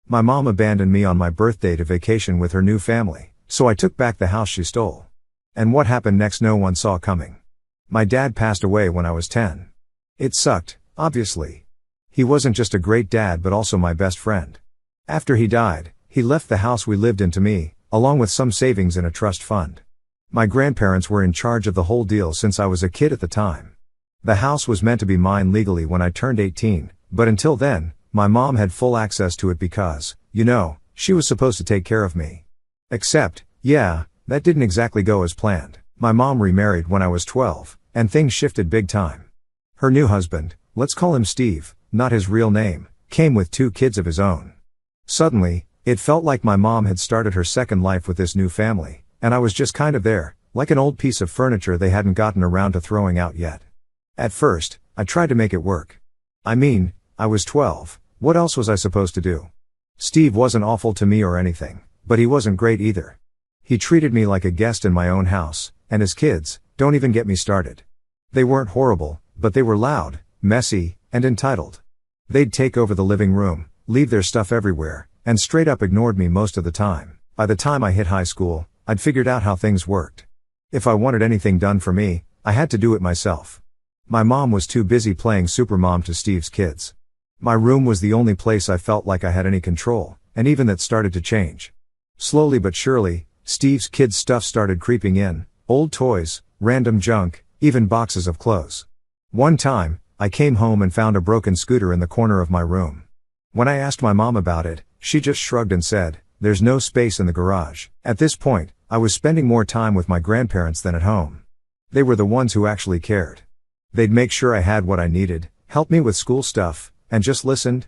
My mom abandoned me on my birthday to vacation with her new family, so I took back the house she stole. And what happened next no one saw coming. My dad passed away when I was 10. It sucked, obviously. He wasn't just a great dad but also my best friend. After he died, he left the house we lived in to me, along with some savings in a trust fund. My grandparents were in charge of the whole deal since I was a kid at the time. The house was meant to be mine legally when I turned 18, but until then, my mom had full access to it because, she was supposed to take care of me. Except, that didn't exactly go as planned. My mom remarried when I was 12, and things shifted big time. Her new husband, let's call him Steve, not his real name, came with 2 kids of his own. Suddenly, it felt like my mom had started her second life with this new family, and I was just kind of there, like an old piece of furniture they hadn't gotten around to throwing out yet. At first, I tried to make it work. I was 12. What else was I supposed to do? Steve wasn't awful to me or anything, but he wasn't great either. He treated me like a guest in my own house, and his kids, don't even get me started. They weren't horrible, but they were loud, messy, and entitled. They'd take over the living room, leave their stuff everywhere, and straight up ignored me most of the time. By the time I hit high school, I'd figured out how things worked. If I wanted anything done for me, I had to do it myself. My mom was too busy playing supermom to Steve's kids. My room was the only place I felt like I had any control, and even that started to change. Slowly but surely, Steve's kids' stuff started creeping in, old toys, random junk, even boxes of clothes. One time, I came home and found a broken scooter in the corner of my room. When I asked my mom about it, she just shrugged and said, "There's no space in the garage." At this point, I was spending more time with my grandparents than at home. They were the ones who actually cared. They'd make sure I had what I needed, help me with school stuff, and just listened,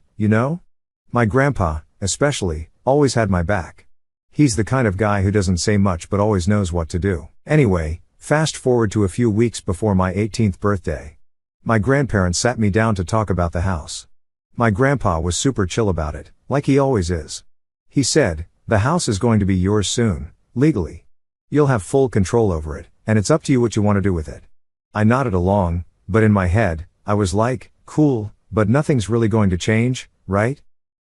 My grandpa, especially, always had my back. He's the kind of guy who doesn't say much but always knows what to do. Anyway, fast forward to a few weeks before my 18th birthday. My grandparents sat me down to talk about the house. My grandpa was super chill about it, like he always is. He said, "The house is going to be yours soon, legally. You'll have full control over it, and it's up to you what you want to do with it." I nodded along, but in my head, I was like, cool, but nothing's really going to change, right?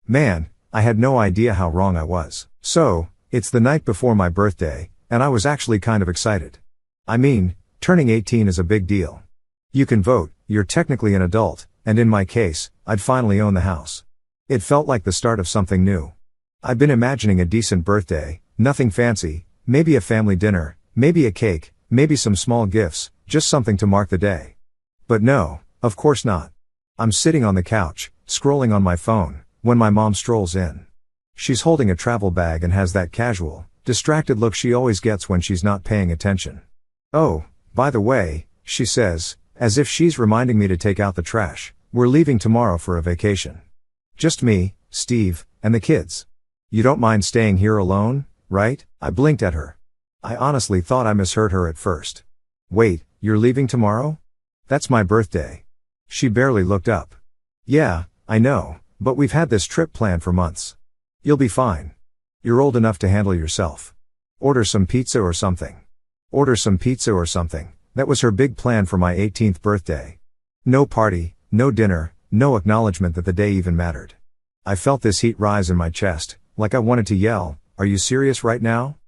Man, I had no idea how wrong I was. So, it's the night before my birthday, and I was actually kind of excited. Turning 18 is a big deal. You can vote, you're technically an adult, and in my case, I'd finally own the house. It felt like the start of something new. I'd been imagining a decent birthday, nothing fancy, maybe a family dinner, maybe a cake, maybe some small gifts, just something to mark the day. But no, of course not. I'm sitting on the couch, scrolling on my phone, when my mom strolls in. She's holding a travel bag and has that casual, distracted look she always gets when she's not paying attention. "Oh, by the way," she says, as if she's reminding me to take out the trash, "we're leaving tomorrow for a vacation. Just me, Steve, and the kids. You don't mind staying here alone, right?" I blinked at her. I honestly thought I misheard her at first. "Wait, you're leaving tomorrow? That's my birthday." She barely looked up. "Yeah, I know, but we've had this trip planned for months. You'll be fine. You're old enough to handle yourself. Order some pizza or something." Order some pizza or something. That was her big plan for my 18th birthday. No party, no dinner, no acknowledgement that the day even mattered. I felt this heat rise in my chest, like I wanted to yell, "Are you serious right now?"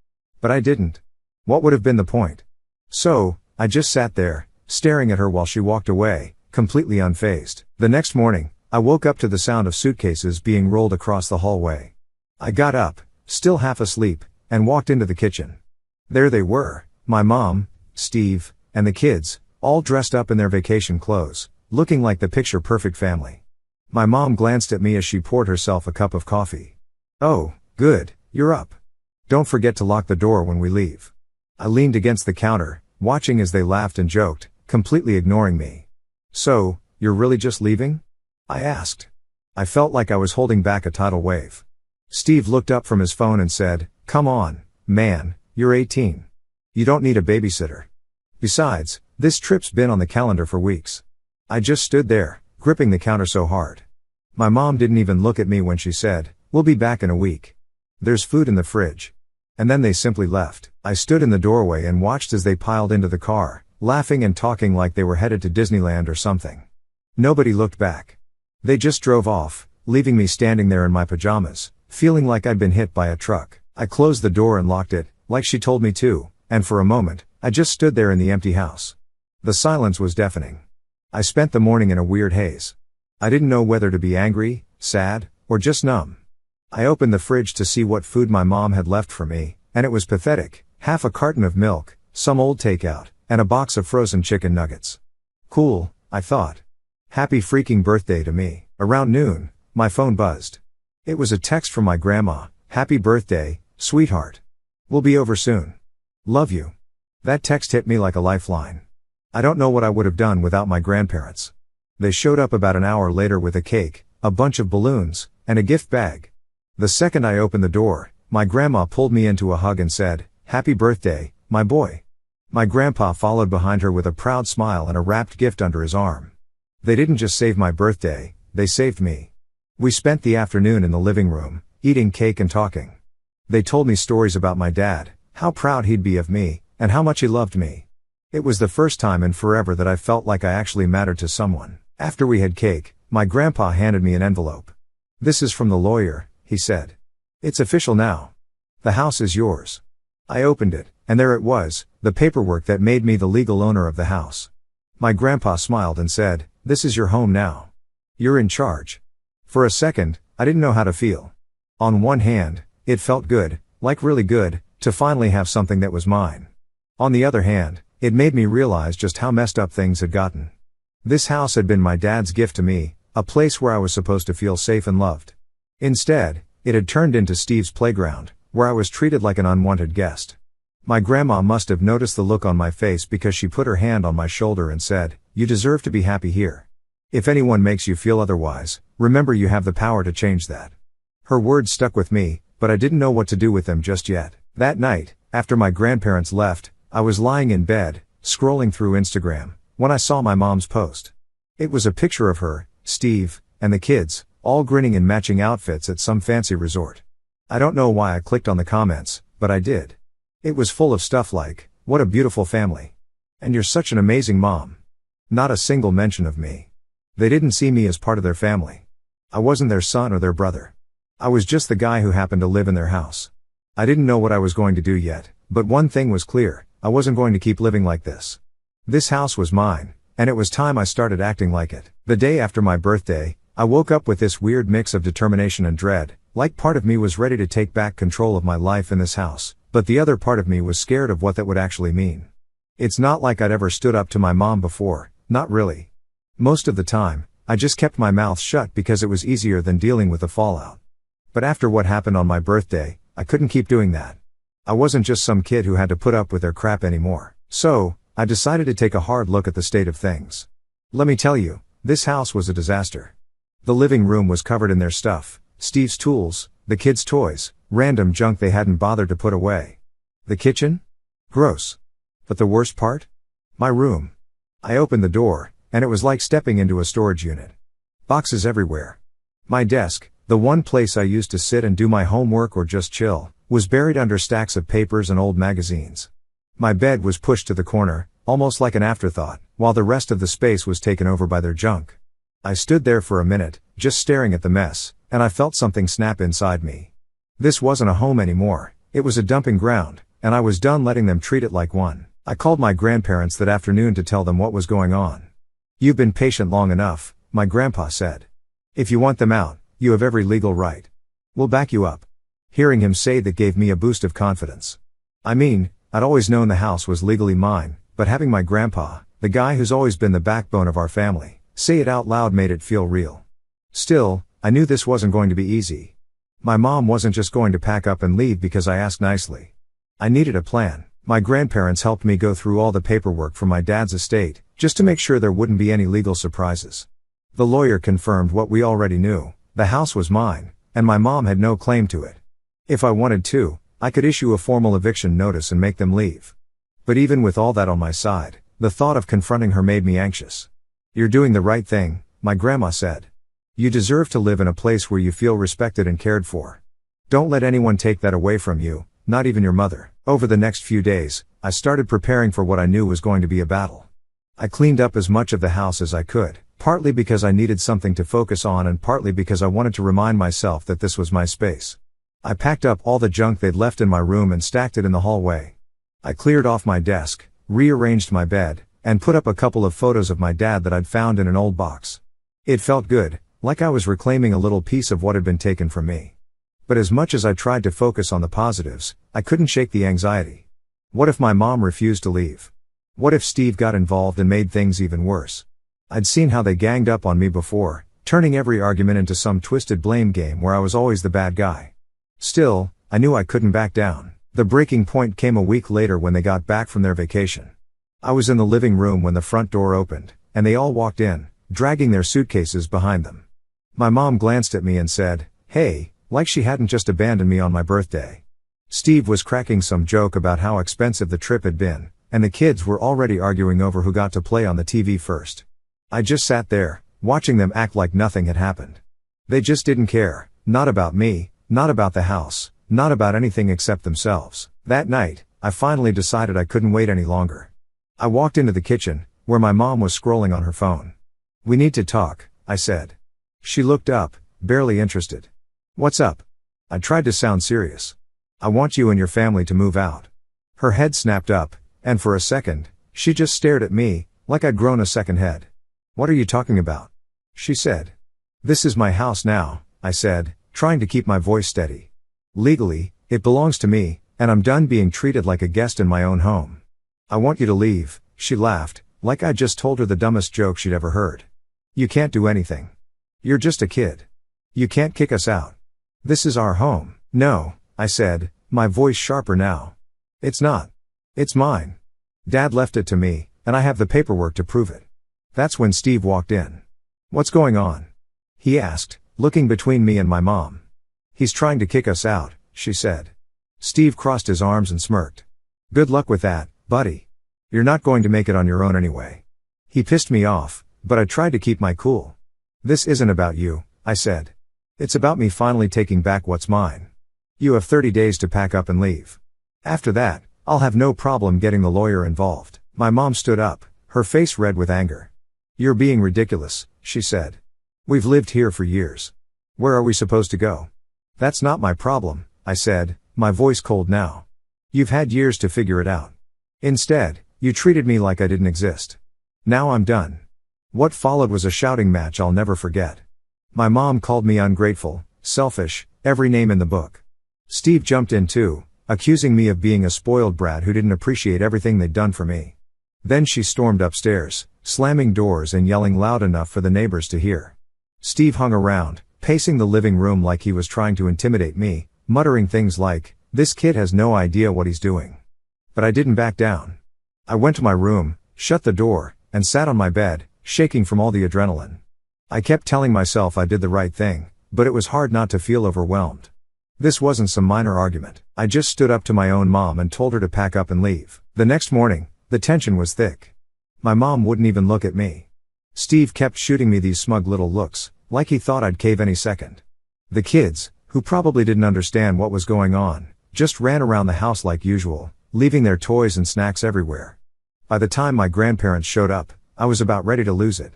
But I didn't. What would have been the point? So, I just sat there, staring at her while she walked away, completely unfazed. The next morning, I woke up to the sound of suitcases being rolled across the hallway. I got up, still half asleep, and walked into the kitchen. There they were, my mom, Steve, and the kids, all dressed up in their vacation clothes, looking like the picture-perfect family. My mom glanced at me as she poured herself a cup of coffee. "Oh, good, you're up. Don't forget to lock the door when we leave." I leaned against the counter, watching as they laughed and joked, completely ignoring me. "So, you're really just leaving?" I asked. I felt like I was holding back a tidal wave. Steve looked up from his phone and said, "Come on, man, you're 18. You don't need a babysitter. Besides, this trip's been on the calendar for weeks." I just stood there, gripping the counter so hard. My mom didn't even look at me when she said, "We'll be back in a week. There's food in the fridge." And then they simply left. I stood in the doorway and watched as they piled into the car, laughing and talking like they were headed to Disneyland or something. Nobody looked back. They just drove off, leaving me standing there in my pajamas, feeling like I'd been hit by a truck. I closed the door and locked it, like she told me to, and for a moment, I just stood there in the empty house. The silence was deafening. I spent the morning in a weird haze. I didn't know whether to be angry, sad, or just numb. I opened the fridge to see what food my mom had left for me, and it was pathetic: half a carton of milk, some old takeout, and a box of frozen chicken nuggets. Cool, I thought. Happy freaking birthday to me. Around noon, my phone buzzed. It was a text from my grandma: "Happy birthday, sweetheart. We'll be over soon. Love you." That text hit me like a lifeline. I don't know what I would have done without my grandparents. They showed up about an hour later with a cake, a bunch of balloons, and a gift bag. The second I opened the door, my grandma pulled me into a hug and said, "Happy birthday, my boy." My grandpa followed behind her with a proud smile and a wrapped gift under his arm. They didn't just save my birthday, they saved me. We spent the afternoon in the living room, eating cake and talking. They told me stories about my dad, how proud he'd be of me, and how much he loved me. It was the first time in forever that I felt like I actually mattered to someone. After we had cake, my grandpa handed me an envelope. "This is from the lawyer," he said. "It's official now. The house is yours." I opened it, and there it was, the paperwork that made me the legal owner of the house. My grandpa smiled and said, "This is your home now. You're in charge." For a second, I didn't know how to feel. On one hand, it felt good, like really good, to finally have something that was mine. On the other hand, it made me realize just how messed up things had gotten. This house had been my dad's gift to me, a place where I was supposed to feel safe and loved. Instead, it had turned into Steve's playground, where I was treated like an unwanted guest. My grandma must have noticed the look on my face because she put her hand on my shoulder and said, "You deserve to be happy here. If anyone makes you feel otherwise, remember you have the power to change that." Her words stuck with me, but I didn't know what to do with them just yet. That night, after my grandparents left, I was lying in bed, scrolling through Instagram, when I saw my mom's post. It was a picture of her, Steve, and the kids, all grinning in matching outfits at some fancy resort. I don't know why I clicked on the comments, but I did. It was full of stuff like, "What a beautiful family. And you're such an amazing mom." Not a single mention of me. They didn't see me as part of their family. I wasn't their son or their brother. I was just the guy who happened to live in their house. I didn't know what I was going to do yet, but one thing was clear: I wasn't going to keep living like this. This house was mine, and it was time I started acting like it. The day after my birthday, I woke up with this weird mix of determination and dread, like part of me was ready to take back control of my life in this house, but the other part of me was scared of what that would actually mean. It's not like I'd ever stood up to my mom before, not really. Most of the time, I just kept my mouth shut because it was easier than dealing with the fallout. But after what happened on my birthday, I couldn't keep doing that. I wasn't just some kid who had to put up with their crap anymore. So, I decided to take a hard look at the state of things. Let me tell you, this house was a disaster. The living room was covered in their stuff: Steve's tools, the kids' toys, random junk they hadn't bothered to put away. The kitchen? Gross. But the worst part? My room. I opened the door, and it was like stepping into a storage unit. Boxes everywhere. My desk, the one place I used to sit and do my homework or just chill, was buried under stacks of papers and old magazines. My bed was pushed to the corner, almost like an afterthought, while the rest of the space was taken over by their junk. I stood there for a minute, just staring at the mess, and I felt something snap inside me. This wasn't a home anymore, it was a dumping ground, and I was done letting them treat it like one. I called my grandparents that afternoon to tell them what was going on. "You've been patient long enough," my grandpa said. "If you want them out, you have every legal right. We'll back you up." Hearing him say that gave me a boost of confidence. I mean, I'd always known the house was legally mine, but having my grandpa, the guy who's always been the backbone of our family, say it out loud made it feel real. Still, I knew this wasn't going to be easy. My mom wasn't just going to pack up and leave because I asked nicely. I needed a plan. My grandparents helped me go through all the paperwork for my dad's estate, just to make sure there wouldn't be any legal surprises. The lawyer confirmed what we already knew: the house was mine, and my mom had no claim to it. If I wanted to, I could issue a formal eviction notice and make them leave. But even with all that on my side, the thought of confronting her made me anxious. "You're doing the right thing," my grandma said. "You deserve to live in a place where you feel respected and cared for. Don't let anyone take that away from you, not even your mother." Over the next few days, I started preparing for what I knew was going to be a battle. I cleaned up as much of the house as I could, partly because I needed something to focus on and partly because I wanted to remind myself that this was my space. I packed up all the junk they'd left in my room and stacked it in the hallway. I cleared off my desk, rearranged my bed, and put up a couple of photos of my dad that I'd found in an old box. It felt good, like I was reclaiming a little piece of what had been taken from me. But as much as I tried to focus on the positives, I couldn't shake the anxiety. What if my mom refused to leave? What if Steve got involved and made things even worse? I'd seen how they ganged up on me before, turning every argument into some twisted blame game where I was always the bad guy. Still, I knew I couldn't back down. The breaking point came a week later when they got back from their vacation. I was in the living room when the front door opened, and they all walked in, dragging their suitcases behind them. My mom glanced at me and said, "Hey," like she hadn't just abandoned me on my birthday. Steve was cracking some joke about how expensive the trip had been, and the kids were already arguing over who got to play on the TV first. I just sat there, watching them act like nothing had happened. They just didn't care, not about me, not about the house, not about anything except themselves. That night, I finally decided I couldn't wait any longer. I walked into the kitchen, where my mom was scrolling on her phone. "We need to talk," I said. She looked up, barely interested. "What's up?" I tried to sound serious. "I want you and your family to move out." Her head snapped up, and for a second, she just stared at me, like I'd grown a second head. "What are you talking about?" she said. "This is my house now," I said, trying to keep my voice steady. "Legally, it belongs to me, and I'm done being treated like a guest in my own home." "I want you to leave," she laughed, like I'd just told her the dumbest joke she'd ever heard. "You can't do anything. You're just a kid. You can't kick us out. This is our home." "No," I said, my voice sharper now. "It's not. It's mine. Dad left it to me, and I have the paperwork to prove it." That's when Steve walked in. "What's going on?" he asked, looking between me and my mom. "He's trying to kick us out," she said. Steve crossed his arms and smirked. "Good luck with that, buddy. You're not going to make it on your own anyway." He pissed me off, but I tried to keep my cool. "This isn't about you," I said. "It's about me finally taking back what's mine. You have 30 days to pack up and leave. After that, I'll have no problem getting the lawyer involved." My mom stood up, her face red with anger. "You're being ridiculous," she said. "We've lived here for years. Where are we supposed to go?" "That's not my problem," I said, my voice cold now. "You've had years to figure it out. Instead, you treated me like I didn't exist. Now I'm done." What followed was a shouting match I'll never forget. My mom called me ungrateful, selfish, every name in the book. Steve jumped in too, accusing me of being a spoiled brat who didn't appreciate everything they'd done for me. Then she stormed upstairs, slamming doors and yelling loud enough for the neighbors to hear. Steve hung around, pacing the living room like he was trying to intimidate me, muttering things like, "This kid has no idea what he's doing." But I didn't back down. I went to my room, shut the door, and sat on my bed, shaking from all the adrenaline. I kept telling myself I did the right thing, but it was hard not to feel overwhelmed. This wasn't some minor argument. I just stood up to my own mom and told her to pack up and leave. The next morning, the tension was thick. My mom wouldn't even look at me. Steve kept shooting me these smug little looks, like he thought I'd cave any second. The kids, who probably didn't understand what was going on, just ran around the house like usual, leaving their toys and snacks everywhere. By the time my grandparents showed up, I was about ready to lose it.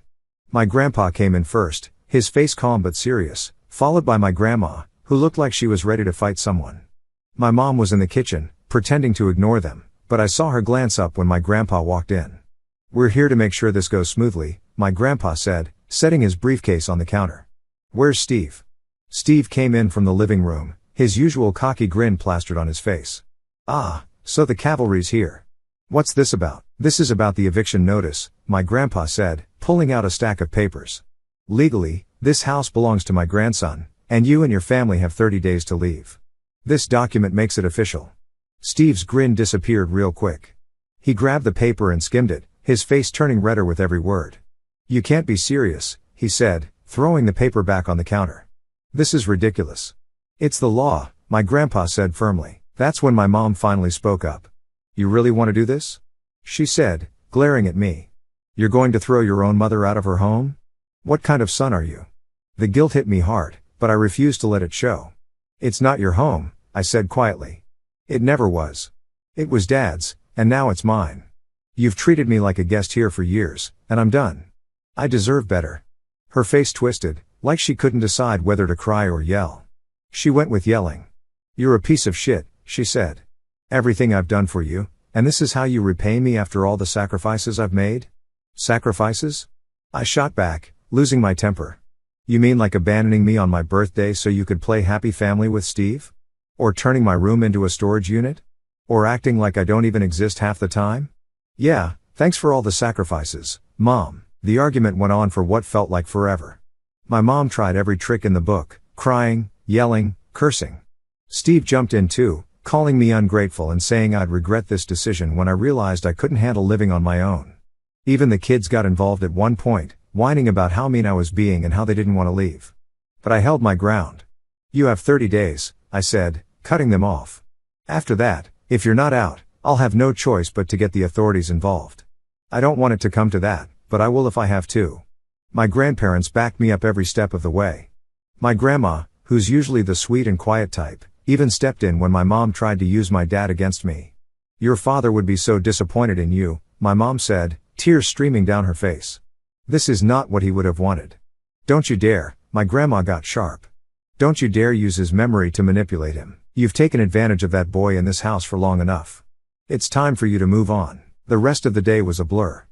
My grandpa came in first, his face calm but serious, followed by my grandma, who looked like she was ready to fight someone. My mom was in the kitchen, pretending to ignore them, but I saw her glance up when my grandpa walked in. "We're here to make sure this goes smoothly," my grandpa said, setting his briefcase on the counter. "Where's Steve?" Steve came in from the living room, his usual cocky grin plastered on his face. "Ah, so the cavalry's here. What's this about?" "This is about the eviction notice," my grandpa said, pulling out a stack of papers. "Legally, this house belongs to my grandson, and you and your family have 30 days to leave. This document makes it official." Steve's grin disappeared real quick. He grabbed the paper and skimmed it, his face turning redder with every word. "You can't be serious," he said, throwing the paper back on the counter. "This is ridiculous." "It's the law," my grandpa said firmly. That's when my mom finally spoke up. "You really want to do this?" she said, glaring at me. "You're going to throw your own mother out of her home? What kind of son are you?" The guilt hit me hard, but I refused to let it show. "It's not your home," I said quietly. "It never was. It was Dad's, and now it's mine. You've treated me like a guest here for years, and I'm done." I deserve better. Her face twisted, like she couldn't decide whether to cry or yell. She went with yelling. You're a piece of shit, she said. Everything I've done for you, and this is how you repay me after all the sacrifices I've made? Sacrifices? I shot back, losing my temper. You mean like abandoning me on my birthday so you could play happy family with Steve? Or turning my room into a storage unit? Or acting like I don't even exist half the time? Yeah, thanks for all the sacrifices, Mom. The argument went on for what felt like forever. My mom tried every trick in the book, crying, yelling, cursing. Steve jumped in too, calling me ungrateful and saying I'd regret this decision when I realized I couldn't handle living on my own. Even the kids got involved at one point, whining about how mean I was being and how they didn't want to leave. But I held my ground. You have 30 days, I said, cutting them off. After that, if you're not out, I'll have no choice but to get the authorities involved. I don't want it to come to that, but I will if I have to. My grandparents backed me up every step of the way. My grandma, who's usually the sweet and quiet type, even stepped in when my mom tried to use my dad against me. Your father would be so disappointed in you, my mom said, tears streaming down her face. This is not what he would have wanted. Don't you dare, my grandma got sharp. Don't you dare use his memory to manipulate him. You've taken advantage of that boy in this house for long enough. It's time for you to move on. The rest of the day was a blur.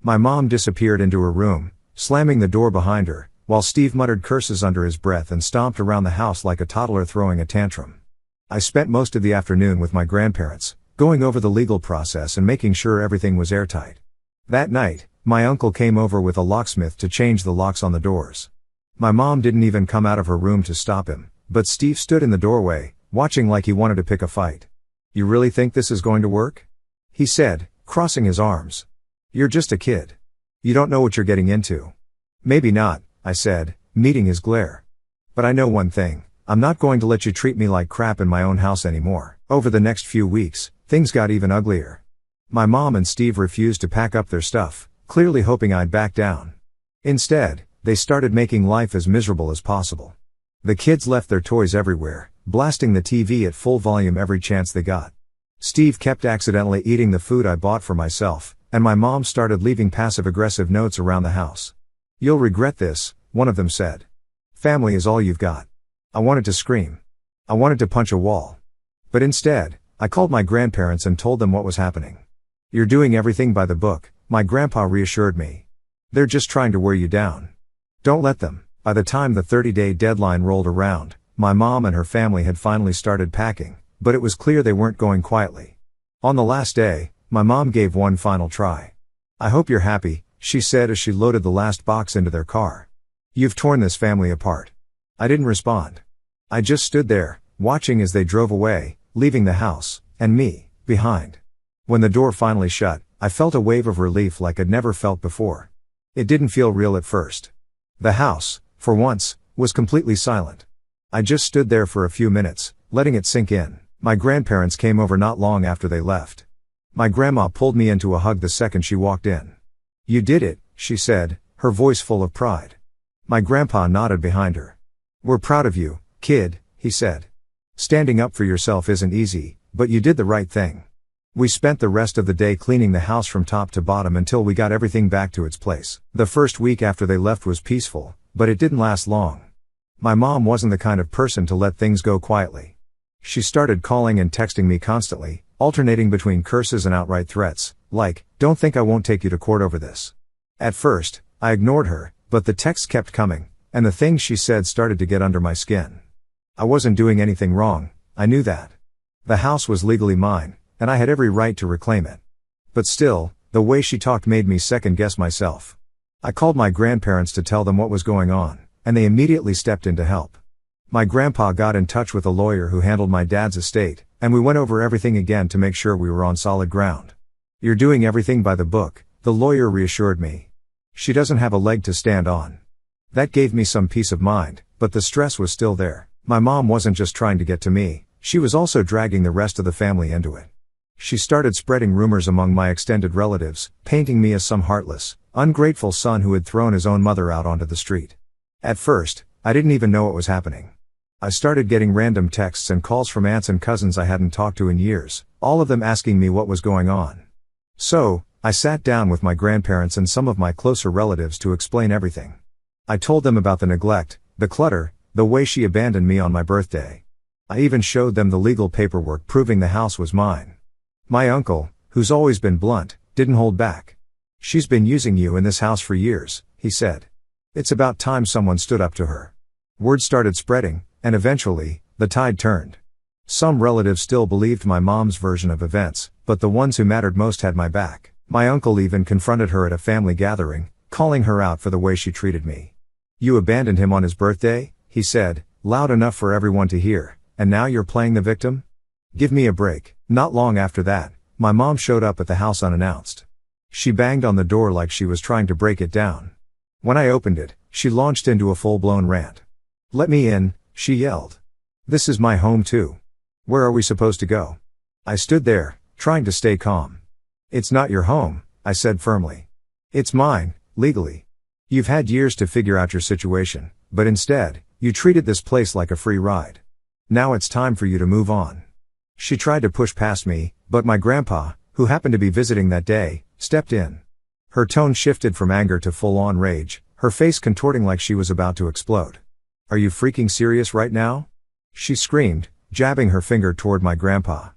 My mom disappeared into her room, slamming the door behind her, while Steve muttered curses under his breath and stomped around the house like a toddler throwing a tantrum. I spent most of the afternoon with my grandparents, going over the legal process and making sure everything was airtight. That night, my uncle came over with a locksmith to change the locks on the doors. My mom didn't even come out of her room to stop him, but Steve stood in the doorway, watching like he wanted to pick a fight. You really think this is going to work? He said, crossing his arms. You're just a kid. You don't know what you're getting into. Maybe not, I said, meeting his glare. But I know one thing, I'm not going to let you treat me like crap in my own house anymore. Over the next few weeks, things got even uglier. My mom and Steve refused to pack up their stuff, clearly hoping I'd back down. Instead, they started making life as miserable as possible. The kids left their toys everywhere, blasting the TV at full volume every chance they got. Steve kept accidentally eating the food I bought for myself, and my mom started leaving passive-aggressive notes around the house. You'll regret this, one of them said. Family is all you've got. I wanted to scream. I wanted to punch a wall. But instead, I called my grandparents and told them what was happening. You're doing everything by the book, my grandpa reassured me. They're just trying to wear you down. Don't let them. By the time the 30-day deadline rolled around, my mom and her family had finally started packing, but it was clear they weren't going quietly. On the last day, my mom gave one final try. I hope you're happy, she said as she loaded the last box into their car. You've torn this family apart. I didn't respond. I just stood there, watching as they drove away, leaving the house, and me, behind. When the door finally shut, I felt a wave of relief like I'd never felt before. It didn't feel real at first. The house, for once, was completely silent. I just stood there for a few minutes, letting it sink in. My grandparents came over not long after they left. My grandma pulled me into a hug the second she walked in. You did it, she said, her voice full of pride. My grandpa nodded behind her. We're proud of you, kid, he said. Standing up for yourself isn't easy, but you did the right thing. We spent the rest of the day cleaning the house from top to bottom until we got everything back to its place. The first week after they left was peaceful, but it didn't last long. My mom wasn't the kind of person to let things go quietly. She started calling and texting me constantly, alternating between curses and outright threats, like, don't think I won't take you to court over this. At first, I ignored her, but the texts kept coming, and the things she said started to get under my skin. I wasn't doing anything wrong, I knew that. The house was legally mine, and I had every right to reclaim it. But still, the way she talked made me second-guess myself. I called my grandparents to tell them what was going on, and they immediately stepped in to help. My grandpa got in touch with a lawyer who handled my dad's estate, and we went over everything again to make sure we were on solid ground. You're doing everything by the book, the lawyer reassured me. She doesn't have a leg to stand on. That gave me some peace of mind, but the stress was still there. My mom wasn't just trying to get to me, she was also dragging the rest of the family into it. She started spreading rumors among my extended relatives, painting me as some heartless, ungrateful son who had thrown his own mother out onto the street. At first, I didn't even know what was happening. I started getting random texts and calls from aunts and cousins I hadn't talked to in years, all of them asking me what was going on. So, I sat down with my grandparents and some of my closer relatives to explain everything. I told them about the neglect, the clutter, the way she abandoned me on my birthday. I even showed them the legal paperwork proving the house was mine. My uncle, who's always been blunt, didn't hold back. "She's been using you in this house for years," he said. "It's about time someone stood up to her." Word started spreading, and eventually, the tide turned. Some relatives still believed my mom's version of events, but the ones who mattered most had my back. My uncle even confronted her at a family gathering, calling her out for the way she treated me. "You abandoned him on his birthday," he said, loud enough for everyone to hear, "and now you're playing the victim? Give me a break." Not long after that, my mom showed up at the house unannounced. She banged on the door like she was trying to break it down. When I opened it, she launched into a full-blown rant. "Let me in," she yelled. "This is my home too. Where are we supposed to go?" I stood there, trying to stay calm. "It's not your home," I said firmly. "It's mine, legally. You've had years to figure out your situation, but instead, you treated this place like a free ride. Now it's time for you to move on." She tried to push past me, but my grandpa, who happened to be visiting that day, stepped in. Her tone shifted from anger to full-on rage, her face contorting like she was about to explode. "Are you freaking serious right now?" she screamed, jabbing her finger toward my grandpa.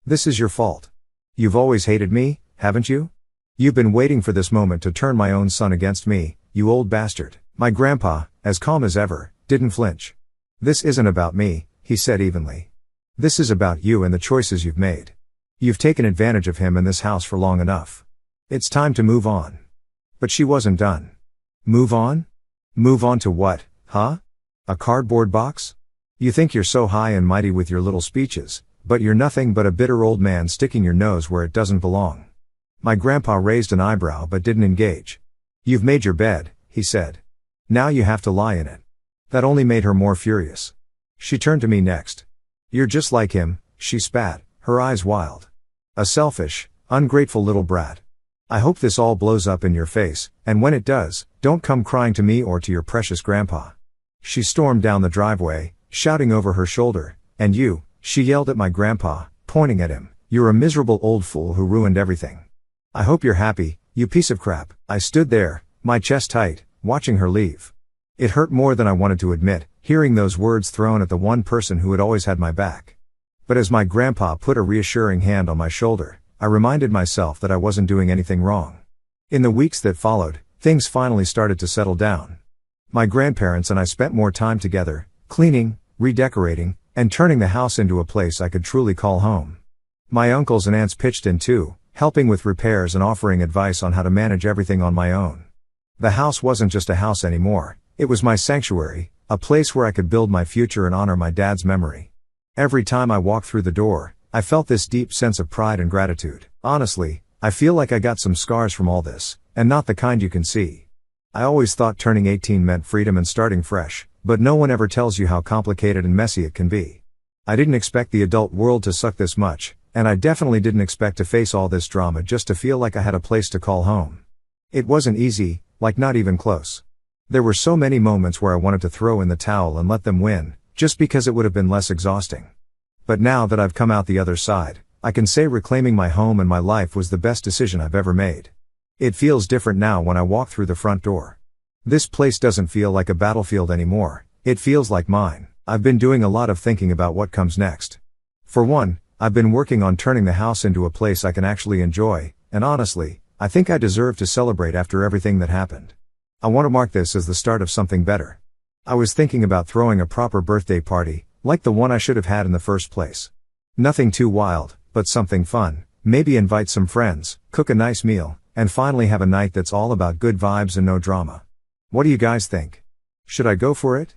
"This is your fault. You've always hated me, haven't you? You've been waiting for this moment to turn my own son against me, you old bastard." My grandpa, as calm as ever, didn't flinch. "This isn't about me," he said evenly. "This is about you and the choices you've made. You've taken advantage of him in this house for long enough. It's time to move on." But she wasn't done. "Move on? Move on to what, huh? A cardboard box? You think you're so high and mighty with your little speeches, but you're nothing but a bitter old man sticking your nose where it doesn't belong." My grandpa raised an eyebrow but didn't engage. "You've made your bed," he said. "Now you have to lie in it." That only made her more furious. She turned to me next. "You're just like him," she spat, her eyes wild. "A selfish, ungrateful little brat. I hope this all blows up in your face, and when it does, don't come crying to me or to your precious grandpa." She stormed down the driveway, shouting over her shoulder, "And you," she yelled at my grandpa, pointing at him, "you're a miserable old fool who ruined everything. I hope you're happy, you piece of crap." I stood there, my chest tight, watching her leave. It hurt more than I wanted to admit, hearing those words thrown at the one person who had always had my back. But as my grandpa put a reassuring hand on my shoulder, I reminded myself that I wasn't doing anything wrong. In the weeks that followed, things finally started to settle down. My grandparents and I spent more time together, cleaning, redecorating, and turning the house into a place I could truly call home. My uncles and aunts pitched in too, helping with repairs and offering advice on how to manage everything on my own. The house wasn't just a house anymore, it was my sanctuary, a place where I could build my future and honor my dad's memory. Every time I walked through the door, I felt this deep sense of pride and gratitude. Honestly, I feel like I got some scars from all this, and not the kind you can see. I always thought turning 18 meant freedom and starting fresh, but no one ever tells you how complicated and messy it can be. I didn't expect the adult world to suck this much, and I definitely didn't expect to face all this drama just to feel like I had a place to call home. It wasn't easy, like not even close. There were so many moments where I wanted to throw in the towel and let them win, just because it would have been less exhausting. But now that I've come out the other side, I can say reclaiming my home and my life was the best decision I've ever made. It feels different now when I walk through the front door. This place doesn't feel like a battlefield anymore, it feels like mine. I've been doing a lot of thinking about what comes next. For one, I've been working on turning the house into a place I can actually enjoy, and honestly, I think I deserve to celebrate after everything that happened. I want to mark this as the start of something better. I was thinking about throwing a proper birthday party, like the one I should have had in the first place. Nothing too wild, but something fun, maybe invite some friends, cook a nice meal, and finally have a night that's all about good vibes and no drama. What do you guys think? Should I go for it?